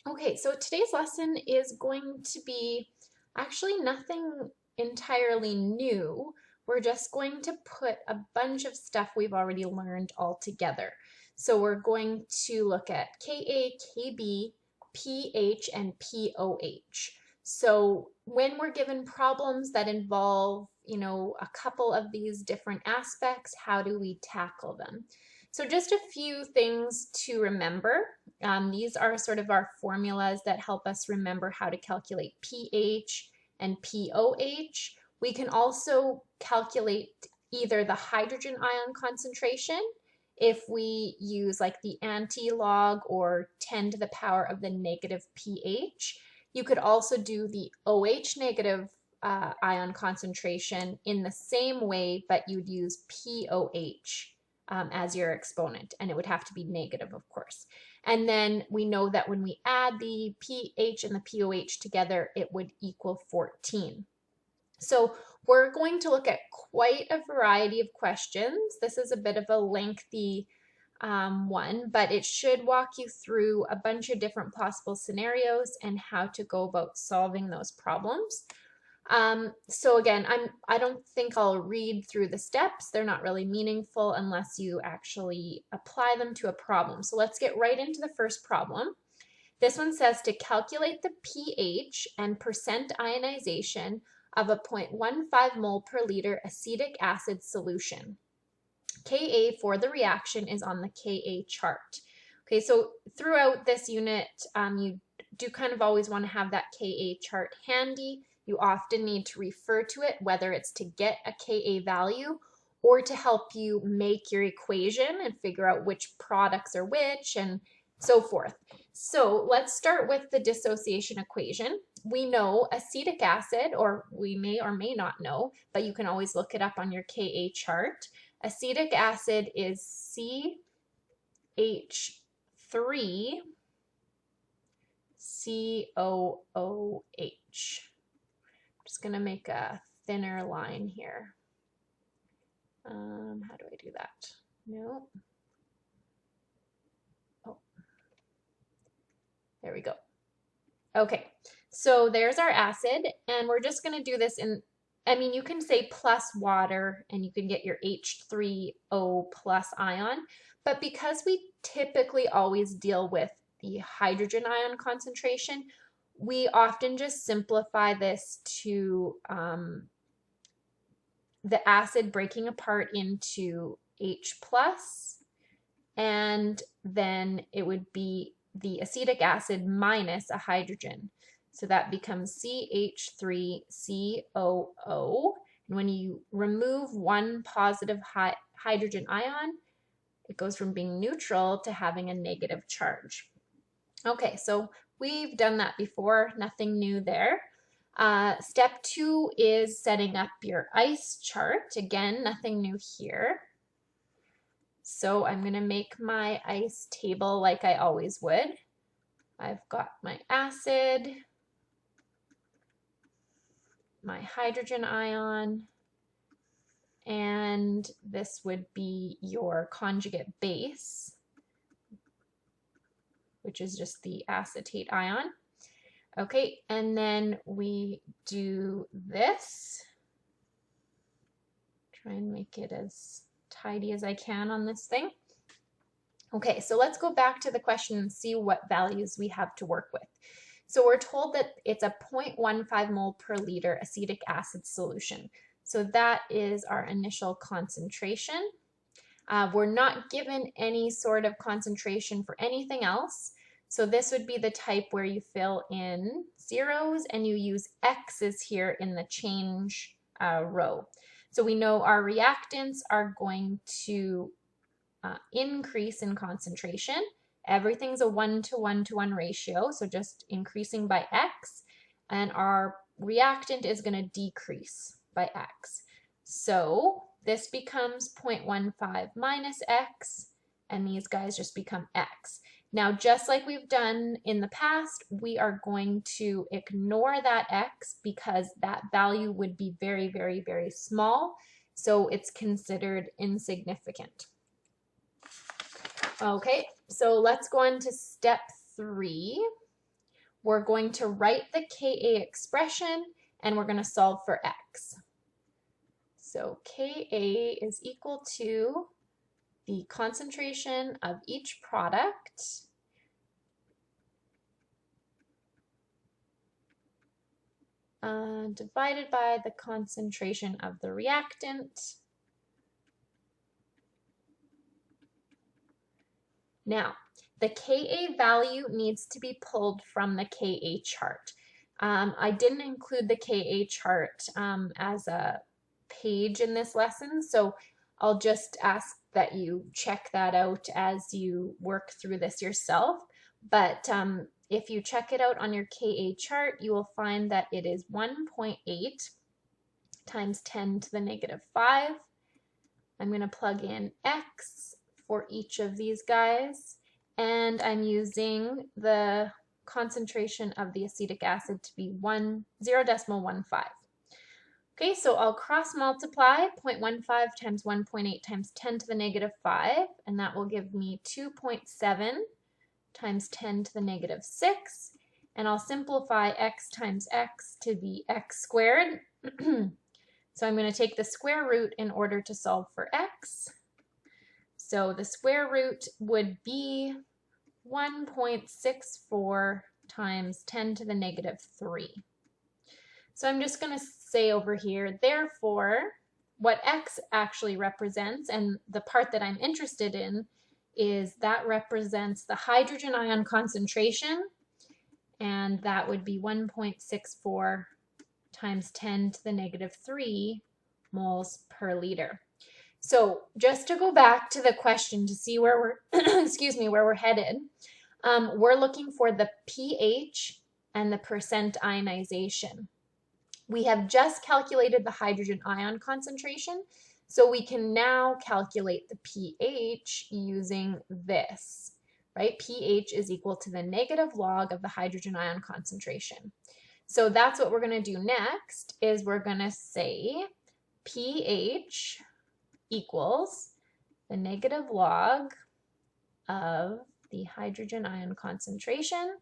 Okay, so today's lesson is going to be actually nothing entirely new. We're just going to put a bunch of stuff we've already learned all together. So we're going to look at Ka, Kb, pH, and pOH. So when we're given problems that involve, a couple of these different aspects, how do we tackle them? So just a few things to remember. These are sort of our formulas that help us remember how to calculate pH and pOH. We can also calculate either the hydrogen ion concentration if we use like the anti-log or 10 to the power of the negative pH. You could also do the OH negative ion concentration in the same way, but you'd use pOH as your exponent, and it would have to be negative, of course. And then we know that when we add the pH and the pOH together, it would equal 14. So we're going to look at quite a variety of questions. This is a bit of a lengthy one, but it should walk you through a bunch of different possible scenarios and how to go about solving those problems. So again, I don't think I'll read through the steps. They're not really meaningful unless you actually apply them to a problem. So let's get right into the first problem. This one says to calculate the pH and percent ionization of a 0.15 mole per liter acetic acid solution. Ka for the reaction is on the Ka chart. Okay, so throughout this unit, you do kind of always want to have that Ka chart handy. You often need to refer to it, whether it's to get a Ka value or to help you make your equation and figure out which products are which and so forth. So let's start with the dissociation equation. We know acetic acid, or we may or may not know, but you can always look it up on your Ka chart. Acetic acid is CH3 COOH. Just going to make a thinner line here. How do I do that? No. Oh, there we go. Okay, so there's our acid, and we're just going to do this in, you can say plus water, and you can get your H3O plus ion, but because we typically always deal with the hydrogen ion concentration, we often just simplify this to the acid breaking apart into H plus, and then it would be the acetic acid minus a hydrogen. So that becomes CH3COO. And when you remove one positive hydrogen ion, it goes from being neutral to having a negative charge. Okay, so we've done that before, nothing new there. Step 2 is setting up your ice chart. Again, nothing new here. So I'm going to make my ice table like I always would. I've got my acid, my hydrogen ion, and this would be your conjugate base, which is just the acetate ion. Okay, and then we do this. Try and make it as tidy as I can on this thing. Okay, so let's go back to the question and see what values we have to work with. So we're told that it's a 0.15 mole per liter acetic acid solution. So that is our initial concentration. We're not given any sort of concentration for anything else. So this would be the type where you fill in zeros and you use X's here in the change row. So we know our reactants are going to increase in concentration. Everything's a 1-to-1-to-1 ratio, so just increasing by X, and our reactant is going to decrease by X. So this becomes 0.15 minus X, and these guys just become X. Now, just like we've done in the past, we are going to ignore that X because that value would be very, very, very small, so it's considered insignificant. Okay, so let's go on to step 3. we're going to write the Ka expression and we're going to solve for x. So Ka is equal to the concentration of each product divided by the concentration of the reactant. Now, the Ka value needs to be pulled from the Ka chart. I didn't include the Ka chart as a page in this lesson, so I'll just ask that you check that out as you work through this yourself. But if you check it out on your Ka chart, you will find that it is 1.8 times 10 to the negative 5. I'm going to plug in x for each of these guys, and I'm using the concentration of the acetic acid to be 0.15. Okay, so I'll cross multiply 0.15 times 1.8 times 10 to the negative 5, and that will give me 2.7 times 10 to the negative 6, and I'll simplify x times x to be x squared. So I'm going to take the square root in order to solve for x. So the square root would be 1.64 times 10 to the negative 3. So I'm just going to say over here, therefore, what x actually represents, and the part that I'm interested in, is that represents the hydrogen ion concentration, and that would be 1.64 times 10 to the negative 3 moles per liter. So just to go back to the question to see where we're, excuse me, where we're headed, we're looking for the pH and the percent ionization. We have just calculated the hydrogen ion concentration, so we can now calculate the pH using this, right? pH is equal to the negative log of the hydrogen ion concentration. So that's what we're going to do next, is we're going to say pH equals the negative log of the hydrogen ion concentration,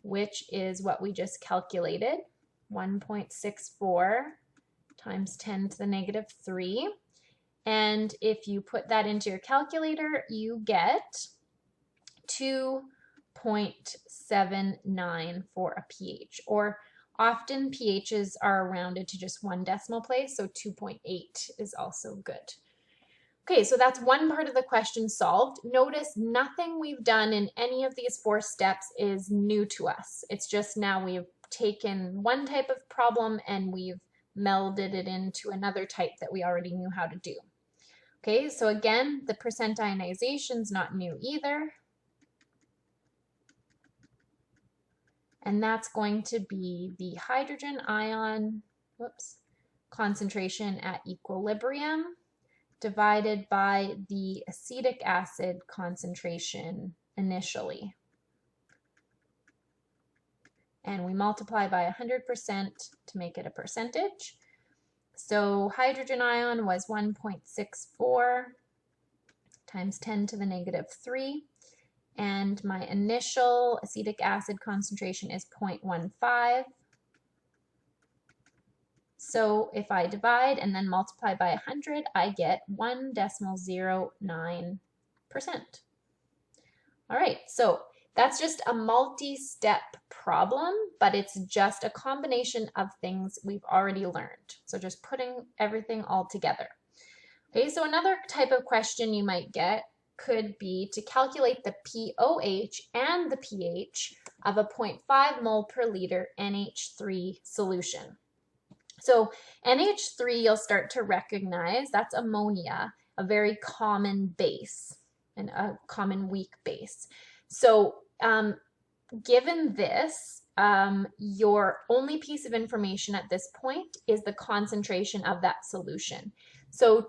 which is what we just calculated, 1.64 times 10 to the negative 3. And if you put that into your calculator, you get 2.79 for a pH, or often pHs are rounded to just one decimal place, so 2.8 is also good. Okay, so that's one part of the question solved. Notice nothing we've done in any of these 4 steps is new to us. It's just now we've taken one type of problem and we've melded it into another type that we already knew how to do. Okay, so again, the percent ionization is not new either. And that's going to be the hydrogen ion, concentration at equilibrium divided by the acetic acid concentration initially. And we multiply by 100% to make it a percentage. So hydrogen ion was 1.64 times 10 to the negative 3. And my initial acetic acid concentration is 0.15. So if I divide and then multiply by 100, I get 1.09%. All right, so that's just a multi-step problem, but it's just a combination of things we've already learned. So just putting everything all together. Okay, so another type of question you might get could be to calculate the pOH and the pH of a 0.5 mole per liter NH3 solution. So NH3 you'll start to recognize, that's ammonia, a very common base and a common weak base. So given this, your only piece of information at this point is the concentration of that solution. So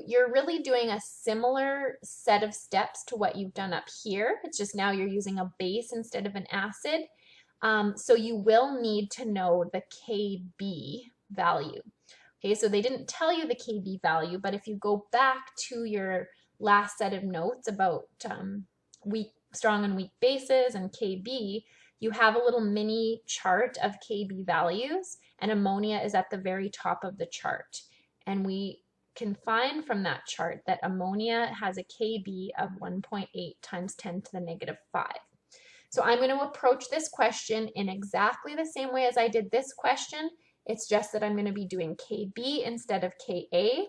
you're really doing a similar set of steps to what you've done up here. It's just now you're using a base instead of an acid. So you will need to know the Kb value. Okay, so they didn't tell you the Kb value, but if you go back to your last set of notes about weak strong and weak bases and Kb, you have a little mini chart of Kb values, and ammonia is at the very top of the chart. And we can find from that chart that ammonia has a Kb of 1.8 times 10 to the negative 5. So I'm going to approach this question in exactly the same way as I did this question. It's just that I'm going to be doing Kb instead of Ka.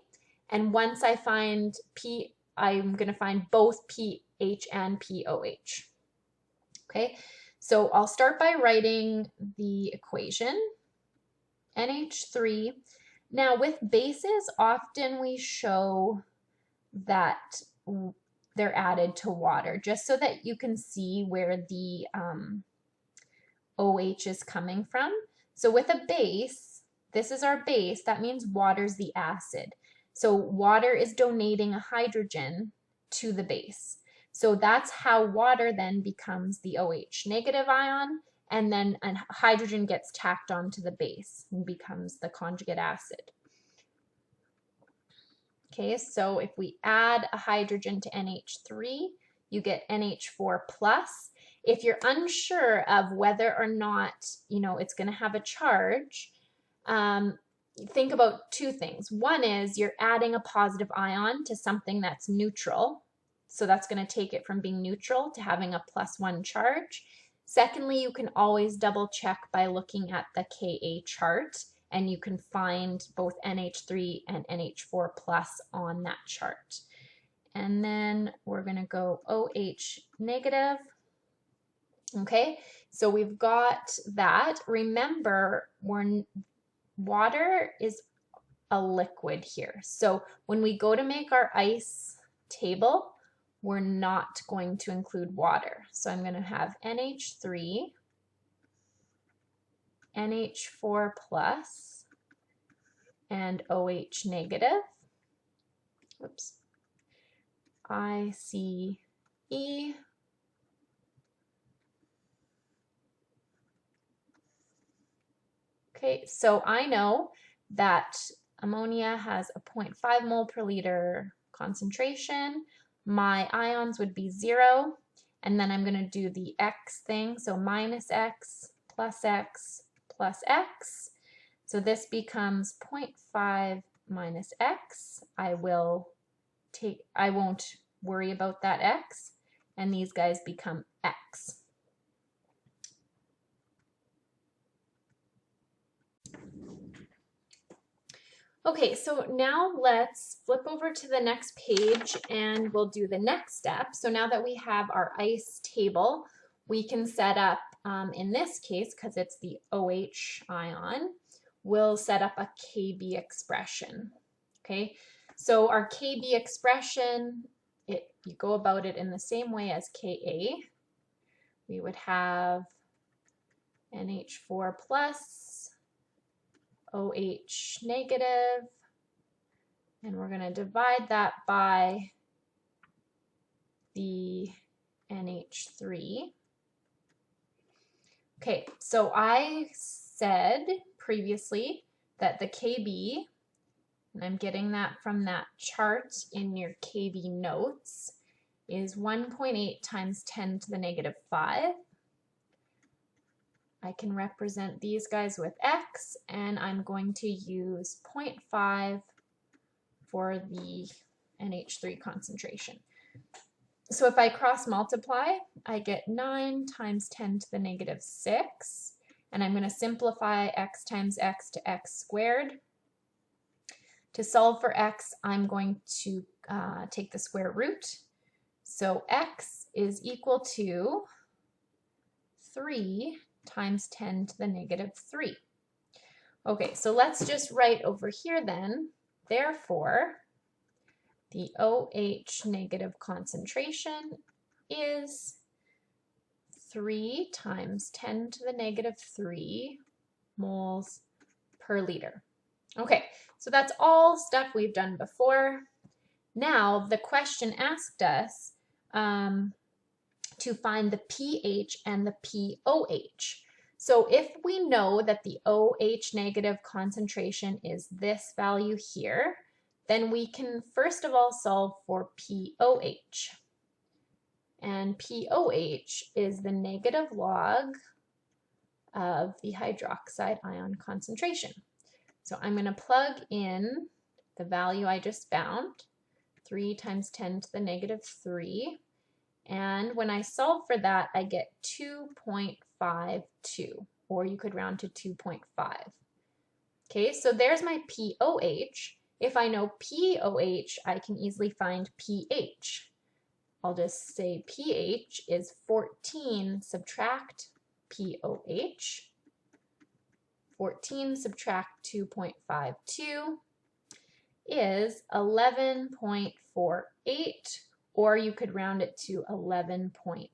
And once I find P, I'm going to find both pH and pOH. Okay, so I'll start by writing the equation, NH3. Now with bases, often we show that they're added to water, just so that you can see where the OH is coming from. So with a base, this is our base, that means water's the acid. So water is donating a hydrogen to the base. So that's how water then becomes the OH negative ion, and then a hydrogen gets tacked onto the base and becomes the conjugate acid. Okay, so if we add a hydrogen to NH3, you get NH4+. If you're unsure of whether or not, it's going to have a charge, think about two things. One is you're adding a positive ion to something that's neutral. So that's going to take it from being neutral to having a +1 charge. Secondly, you can always double check by looking at the Ka chart, and you can find both NH3 and NH4+ on that chart. And then we're going to go OH negative. Okay, so we've got that. Remember, water is a liquid here. So when we go to make our ice table, we're not going to include water. So I'm going to have NH3, NH4+, and OH negative. Oops. ICE. Okay, so I know that ammonia has a 0.5 mole per liter concentration. My ions would be 0, and then I'm going to do the X thing, so minus X plus X plus X. So this becomes 0.5 minus X. I won't worry about that X, and these guys become X. Okay, so now let's flip over to the next page and we'll do the next step. So now that we have our ice table, we can set up, in this case, because it's the OH ion, we'll set up a Kb expression. Okay, so our Kb expression, you go about it in the same way as Ka. We would have NH4+, OH negative, and we're going to divide that by the NH3. Okay, so I said previously that the Kb, and I'm getting that from that chart in your Kb notes, is 1.8 times 10 to the negative 5. I can represent these guys with X, and I'm going to use 0.5 for the NH3 concentration. So if I cross multiply, I get 9 times 10 to the negative 6, and I'm going to simplify X times X to X squared. To solve for X, I'm going to take the square root. So X is equal to 3 times 10 to the negative 3. Okay, so let's just write over here then, therefore, the OH negative concentration is 3 times 10 to the negative 3 moles per liter. Okay, so that's all stuff we've done before. Now, the question asked us to find the pH and the pOH. So if we know that the OH negative concentration is this value here, then we can first of all solve for pOH. and pOH is the negative log of the hydroxide ion concentration. So I'm going to plug in the value I just found, 3 times 10 to the negative 3. And when I solve for that, I get 2.52, or you could round to 2.5. Okay, so there's my pOH. If I know pOH, I can easily find pH. I'll just say pH is 14 subtract pOH. 14 subtract 2.52 is 11.48, or you could round it to 11.5.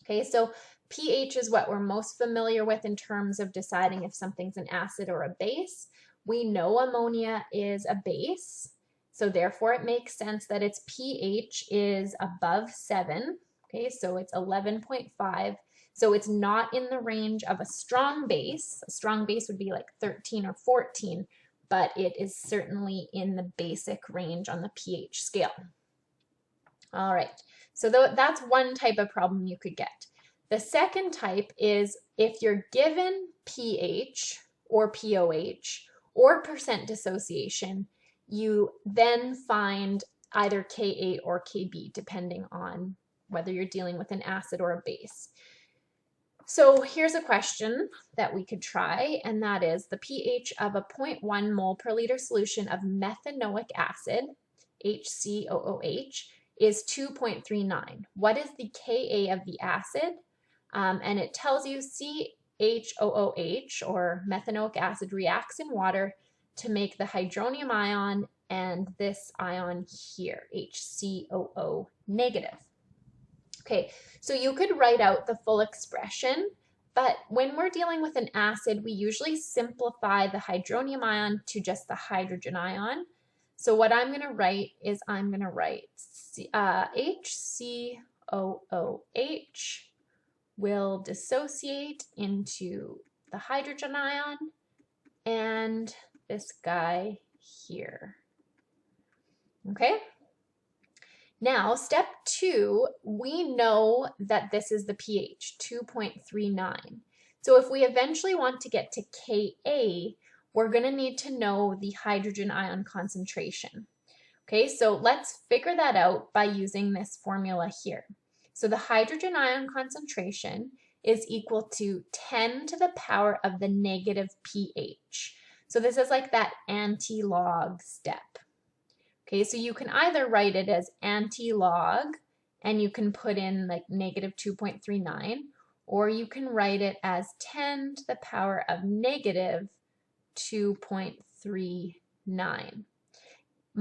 Okay, so pH is what we're most familiar with in terms of deciding if something's an acid or a base. We know ammonia is a base, so therefore it makes sense that its pH is above 7. Okay, so it's 11.5. So it's not in the range of a strong base. A strong base would be like 13 or 14, but it is certainly in the basic range on the pH scale. All right, so that's one type of problem you could get. The second type is if you're given pH or pOH or percent dissociation, you then find either Ka or Kb, depending on whether you're dealing with an acid or a base. So here's a question that we could try, and that is the pH of a 0.1 mole per liter solution of methanoic acid, HCOOH, is 2.39. What is the Ka of the acid? And it tells you CHOOH, or methanoic acid, reacts in water to make the hydronium ion and this ion here, HCOO negative. Okay, so you could write out the full expression, but when we're dealing with an acid, we usually simplify the hydronium ion to just the hydrogen ion. So what I'm going to write is I'm going to write HCOOH will dissociate into the hydrogen ion and this guy here. Okay? Now, step 2, we know that this is the pH, 2.39. So if we eventually want to get to Ka, we're going to need to know the hydrogen ion concentration. Okay, so let's figure that out by using this formula here. So the hydrogen ion concentration is equal to 10 to the power of the negative pH. So this is like that anti-log step. Okay, so you can either write it as anti-log, and you can put in like negative 2.39, or you can write it as 10 to the power of negative 2.39.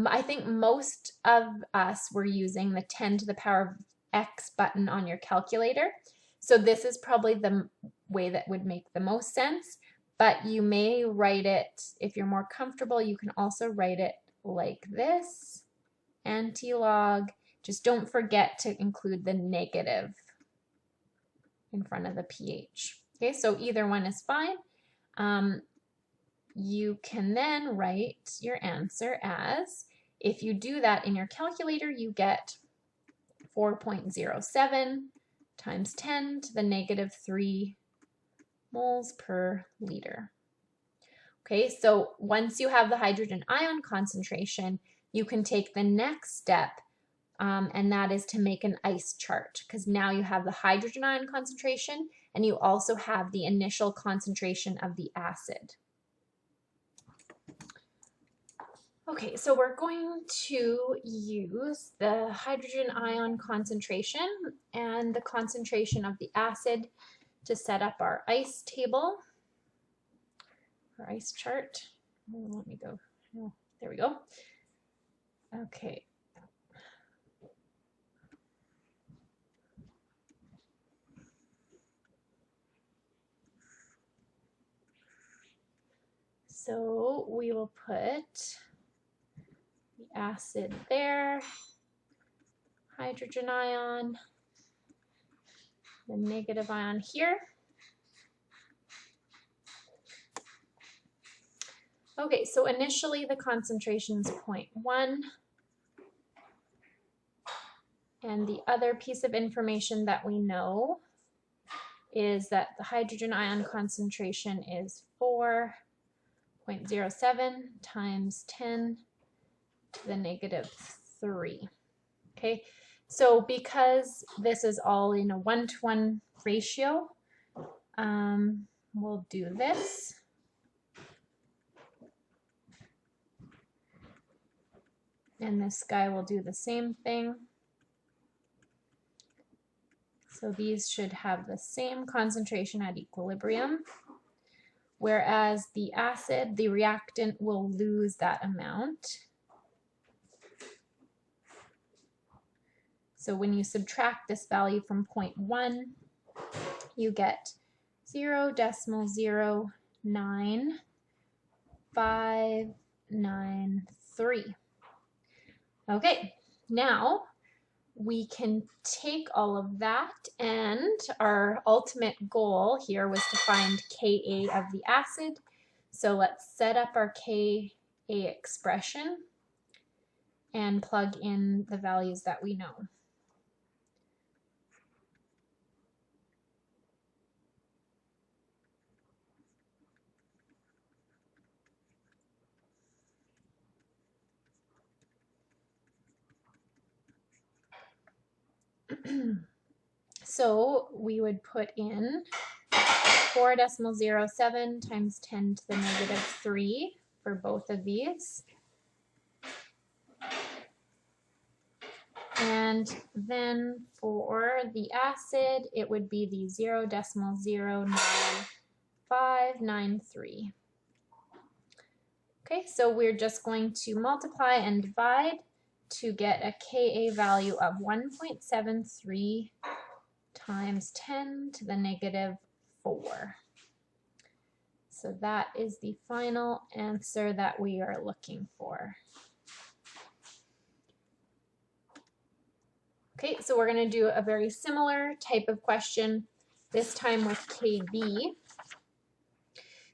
I think most of us were using the 10 to the power of X button on your calculator. So this is probably the way that would make the most sense, but you may write it, if you're more comfortable, you can also write it like this, anti-log. Just don't forget to include the negative in front of the pH. Okay, so either one is fine. You can then write your answer as, if you do that in your calculator, you get 4.07 times 10 to the negative 3 moles per liter. Okay, so once you have the hydrogen ion concentration, you can take the next step, and that is to make an ice chart, because now you have the hydrogen ion concentration and you also have the initial concentration of the acid. Okay, so we're going to use the hydrogen ion concentration and the concentration of the acid to set up our ice table, our ice chart. Let me go. Oh, there we go. Okay. So we will put the acid there, hydrogen ion, the negative ion here. Okay, so initially the concentration is 0.1, And the other piece of information that we know is that the hydrogen ion concentration is 4.07 times 10 to the negative 3. Okay, so because this is all in a 1-to-1 ratio, we'll do this. And this guy will do the same thing. So these should have the same concentration at equilibrium, whereas the acid, the reactant, will lose that amount. So when you subtract this value from 0.1, you get 0.0099593. Okay, now we can take all of that, and our ultimate goal here was to find Ka of the acid. So let's set up our Ka expression and plug in the values that we know. So we would put in 4.07 times 10 to the negative 3 for both of these. And then for the acid, it would be the 0.09593. Okay, so we're just going to multiply and divide to get a Ka value of 1.73 times 10 to the negative 4. So that is the final answer that we are looking for. Okay, so we're going to do a very similar type of question, this time with Kb.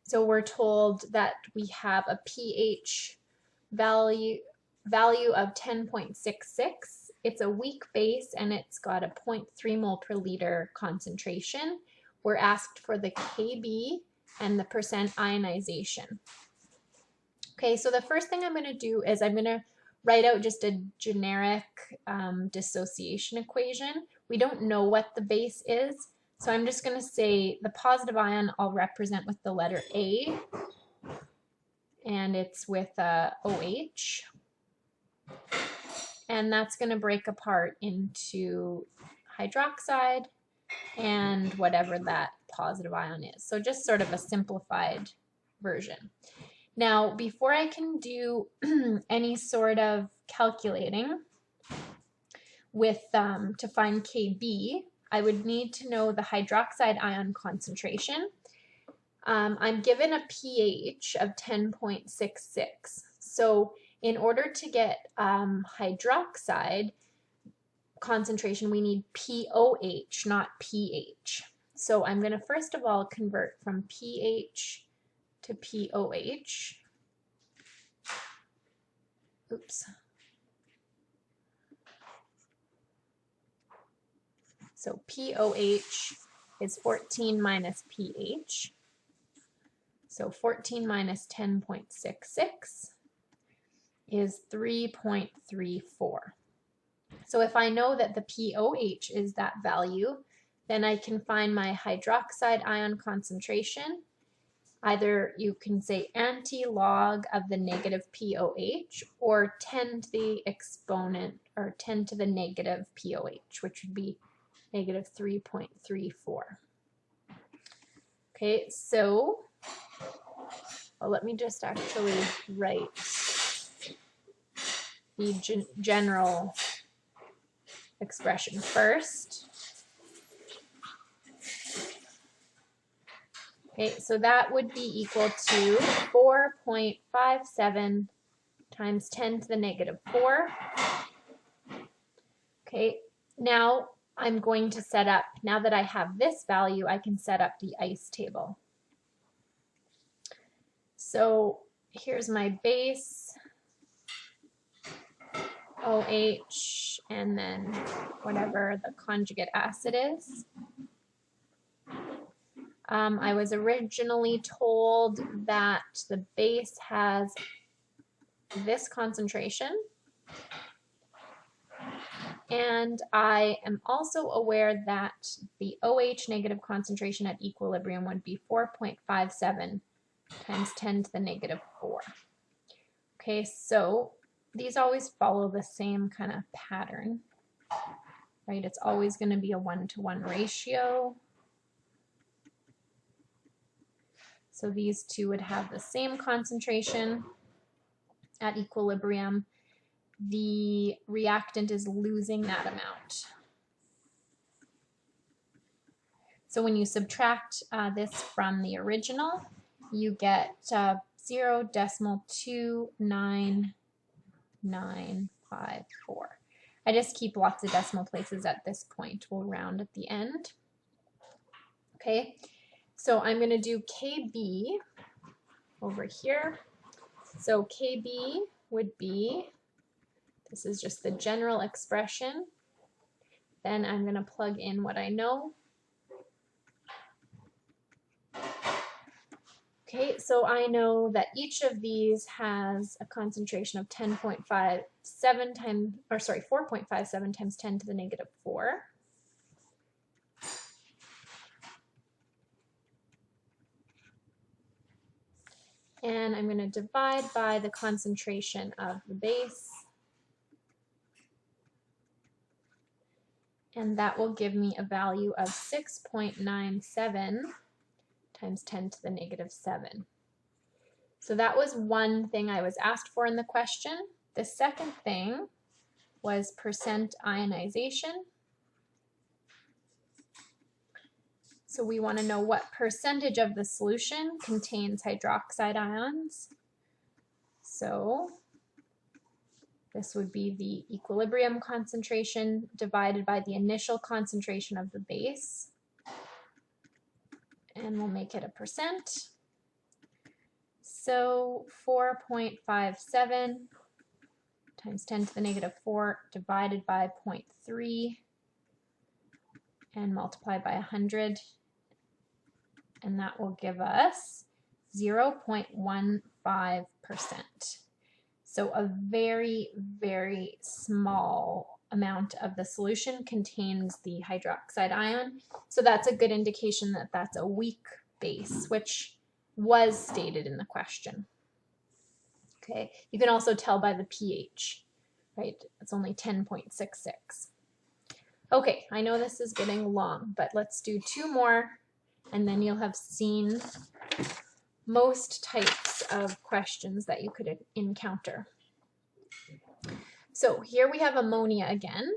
So we're told that we have a pH value of 10.66. It's a weak base and it's got a 0.3 mole per liter concentration. We're asked for the Kb and the percent ionization. Okay, so the first thing I'm going to do is I'm going to write out just a generic dissociation equation. We don't know what the base is, so I'm just going to say the positive ion I'll represent with the letter A, and it's with OH. And that's going to break apart into hydroxide and whatever that positive ion is. So just sort of a simplified version. Now, before I can do any sort of calculating with to find Kb, I would need to know the hydroxide ion concentration. I'm given a pH of 10.66. So in order to get hydroxide concentration, we need pOH, not pH. So I'm going to first of all convert from pH to pOH. Oops. So pOH is 14 minus pH. So 14 minus 10.66 is 3.34. So if I know that the pOH is that value, then I can find my hydroxide ion concentration. Either you can say anti-log of the negative pOH or 10 to the exponent or 10 to the negative pOH, which would be negative 3.34. Okay, so let me just actually write the general expression first. Okay, so that would be equal to 4.57 times 10 to the negative 4. Okay, now I'm going to set up, now that I have this value, I can set up the ICE table. So here's my base. OH, and then whatever the conjugate acid is. I was originally told that the base has this concentration, and I am also aware that the OH negative concentration at equilibrium would be 4.57 times 10 to the negative 4. Okay, so these always follow the same kind of pattern, right? It's always going to be a 1-to-1 ratio. So these two would have the same concentration at equilibrium. The reactant is losing that amount. So when you subtract this from the original, you get 0.29954. I just keep lots of decimal places at this point. We'll round at the end. Okay, so I'm going to do Kb over here. So Kb would be, this is just the general expression. Then I'm going to plug in what I know. Okay, so I know that each of these has a concentration of 4.57 times 10 to the negative 4. And I'm going to divide by the concentration of the base. And that will give me a value of 6.97 times 10 to the negative 7. So that was one thing I was asked for in the question. The second thing was percent ionization. So we want to know what percentage of the solution contains hydroxide ions. So this would be the equilibrium concentration divided by the initial concentration of the base. And we'll make it a percent. So 4.57 times 10 to the negative 4 divided by 0.3 and multiplied by 100. And that will give us 0.15%. So a very, very small amount of the solution contains the hydroxide ion. So that's a good indication that that's a weak base, which was stated in the question. Okay, you can also tell by the pH, right? It's only 10.66. Okay, I know this is getting long, but let's do two more, and then you'll have seen most types of questions that you could encounter. So here we have ammonia again.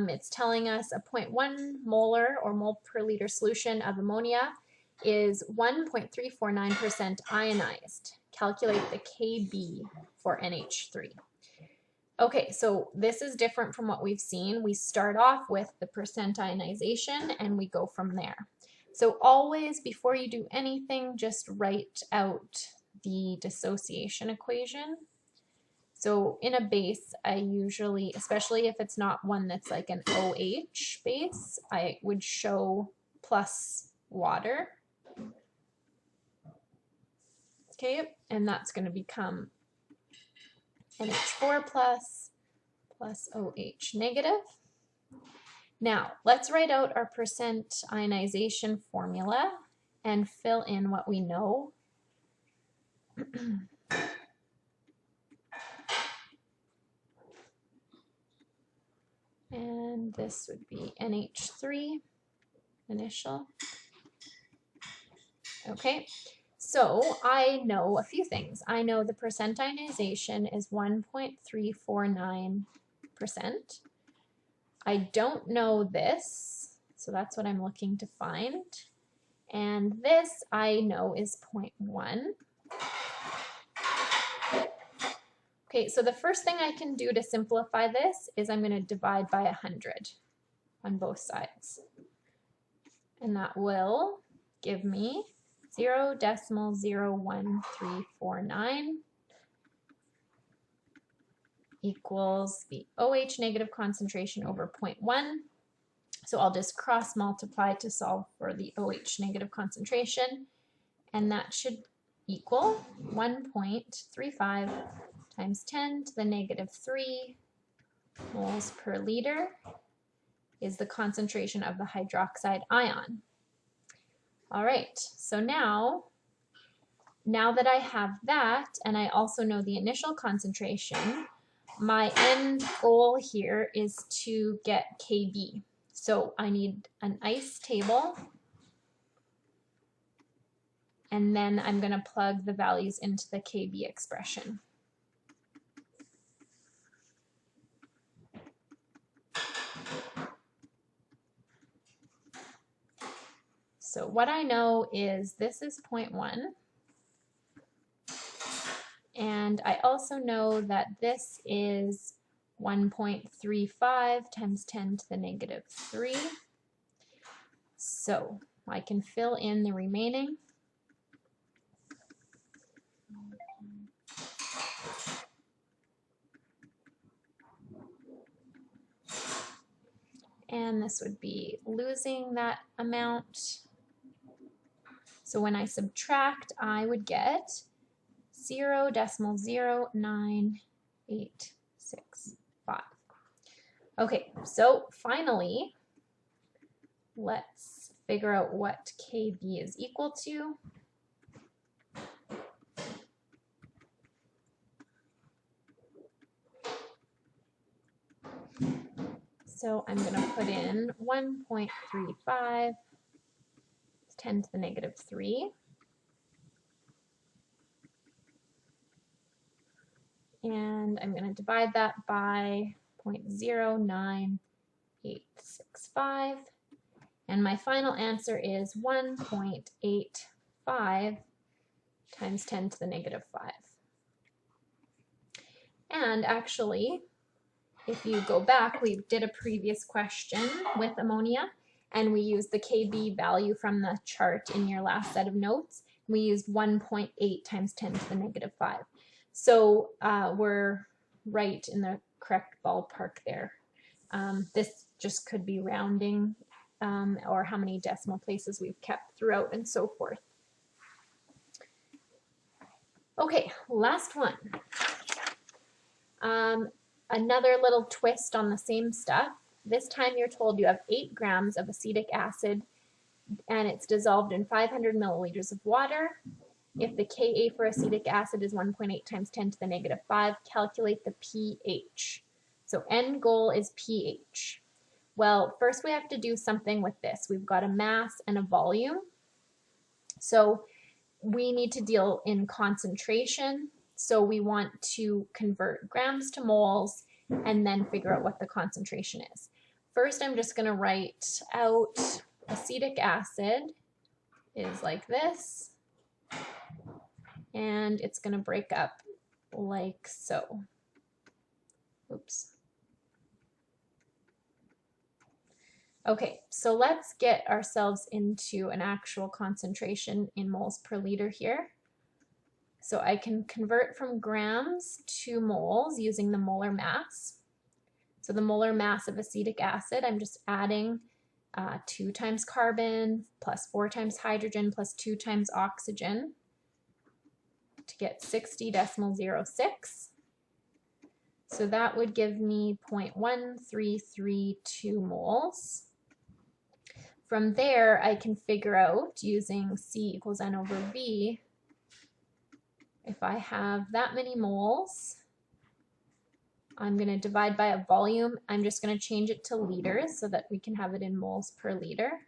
It's telling us a 0.1 molar or mole per liter solution of ammonia is 1.349% ionized. Calculate the Kb for NH3. Okay, so this is different from what we've seen. We start off with the percent ionization and we go from there. So always, before you do anything, just write out the dissociation equation. So in a base, I usually, especially if it's not one that's like an OH base, I would show plus water. Okay, and that's going to become NH4 plus OH negative. Now, let's write out our percent ionization formula and fill in what we know. And this would be NH3 initial. Okay, so I know a few things. I know the percent ionization is 1.349%. I don't know this, so that's what I'm looking to find. And this I know is 0.1. Okay, so the first thing I can do to simplify this is I'm going to divide by 100 on both sides. And that will give me 0.01349. equals the OH negative concentration over 0.1. So I'll just cross multiply to solve for the OH negative concentration, and that should equal 1.35 times 10 to the negative 3 moles per liter is the concentration of the hydroxide ion. All right, so now that I have that, and I also know the initial concentration, my end goal here is to get Kb. So I need an ice table, and then I'm going to plug the values into the Kb expression. So what I know is this is 0.1, and I also know that this is 1.35 times 10 to the negative 3. So I can fill in the remaining. And this would be losing that amount. So when I subtract, I would get 0.09865. Okay, so finally, let's figure out what Kb is equal to. So I'm going to put in 1.35 10 to the negative 3. And I'm going to divide that by 0.09865. And my final answer is 1.85 times 10 to the negative 5. And actually, if you go back, we did a previous question with ammonia, and we used the Kb value from the chart in your last set of notes. We used 1.8 times 10 to the negative 5. So we're right in the correct ballpark there. This just could be rounding or how many decimal places we've kept throughout and so forth. Okay, last one. Another little twist on the same stuff. This time you're told you have 8 grams of acetic acid and it's dissolved in 500 milliliters of water. If the Ka for acetic acid is 1.8 times 10 to the negative 5, calculate the pH. So end goal is pH. Well, first we have to do something with this. We've got a mass and a volume. So we need to deal in concentration. So we want to convert grams to moles and then figure out what the concentration is. First, I'm just going to write out acetic acid is like this, and it's going to break up like so. Oops. Okay, so let's get ourselves into an actual concentration in moles per liter here. So I can convert from grams to moles using the molar mass. So the molar mass of acetic acid, I'm just adding 2 times carbon plus 4 times hydrogen plus 2 times oxygen to get 60.06. So that would give me 0.1332 moles. From there, I can figure out using C equals N over V, if I have that many moles, I'm going to divide by a volume. I'm just going to change it to liters so that we can have it in moles per liter.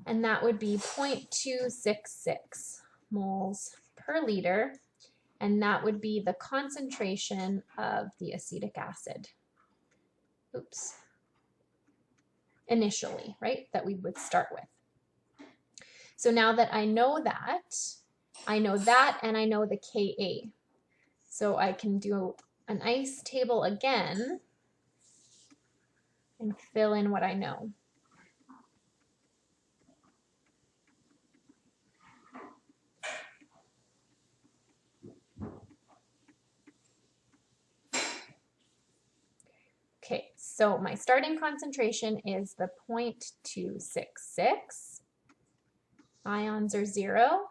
And that would be 0.266 moles per liter. And that would be the concentration of the acetic acid. Oops. Initially, right? That we would start with. So now that I know that and I know the Ka. So I can do an ice table again and fill in what I know. So my starting concentration is the 0.266. Ions are 0.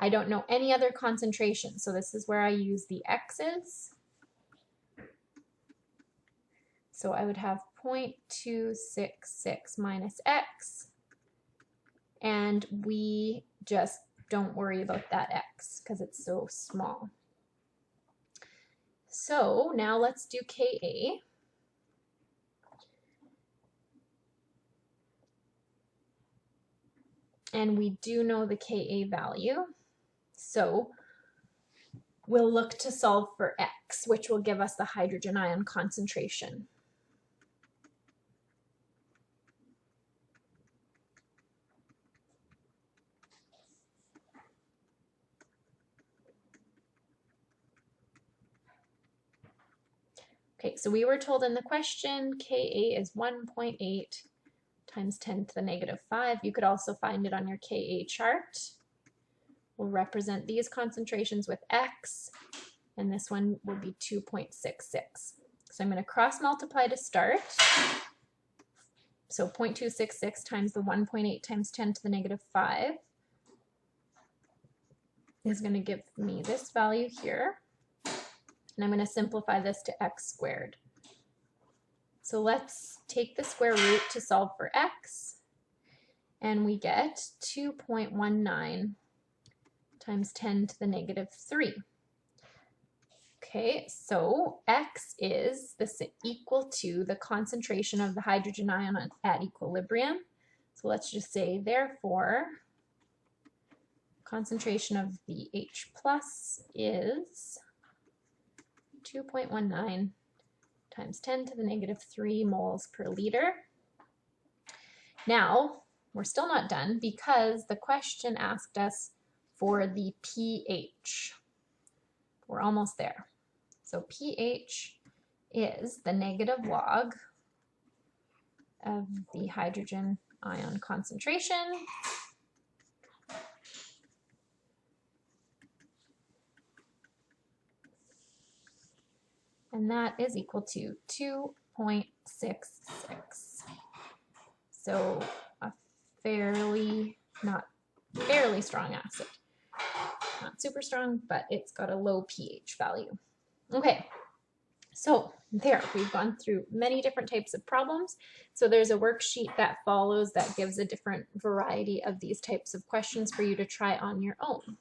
I don't know any other concentration, so this is where I use the x's. So I would have 0.266 minus x, and we just don't worry about that x because it's so small. So now let's do Ka. And we do know the Ka value, so we'll look to solve for x, which will give us the hydrogen ion concentration. Okay, so we were told in the question Ka is 1.8 times 10 to the negative 5. You could also find it on your Ka chart. We'll represent these concentrations with x, and this one will be 2.66. So I'm going to cross multiply to start. So 0.266 times the 1.8 times 10 to the negative 5 is going to give me this value here. And I'm going to simplify this to x squared. So let's take the square root to solve for x, and we get 2.19 times 10 to the negative 3. Okay, so x is equal to the concentration of the hydrogen ion at equilibrium. So let's just say, therefore, concentration of the H plus is 2.19 times 10 to the negative 3 moles per liter. Now, we're still not done because the question asked us for the pH. We're almost there. So pH is the negative log of the hydrogen ion concentration. And that is equal to 2.66. So a not fairly strong acid. Not super strong, but it's got a low pH value. Okay, so there, we've gone through many different types of problems. So there's a worksheet that follows that gives a different variety of these types of questions for you to try on your own.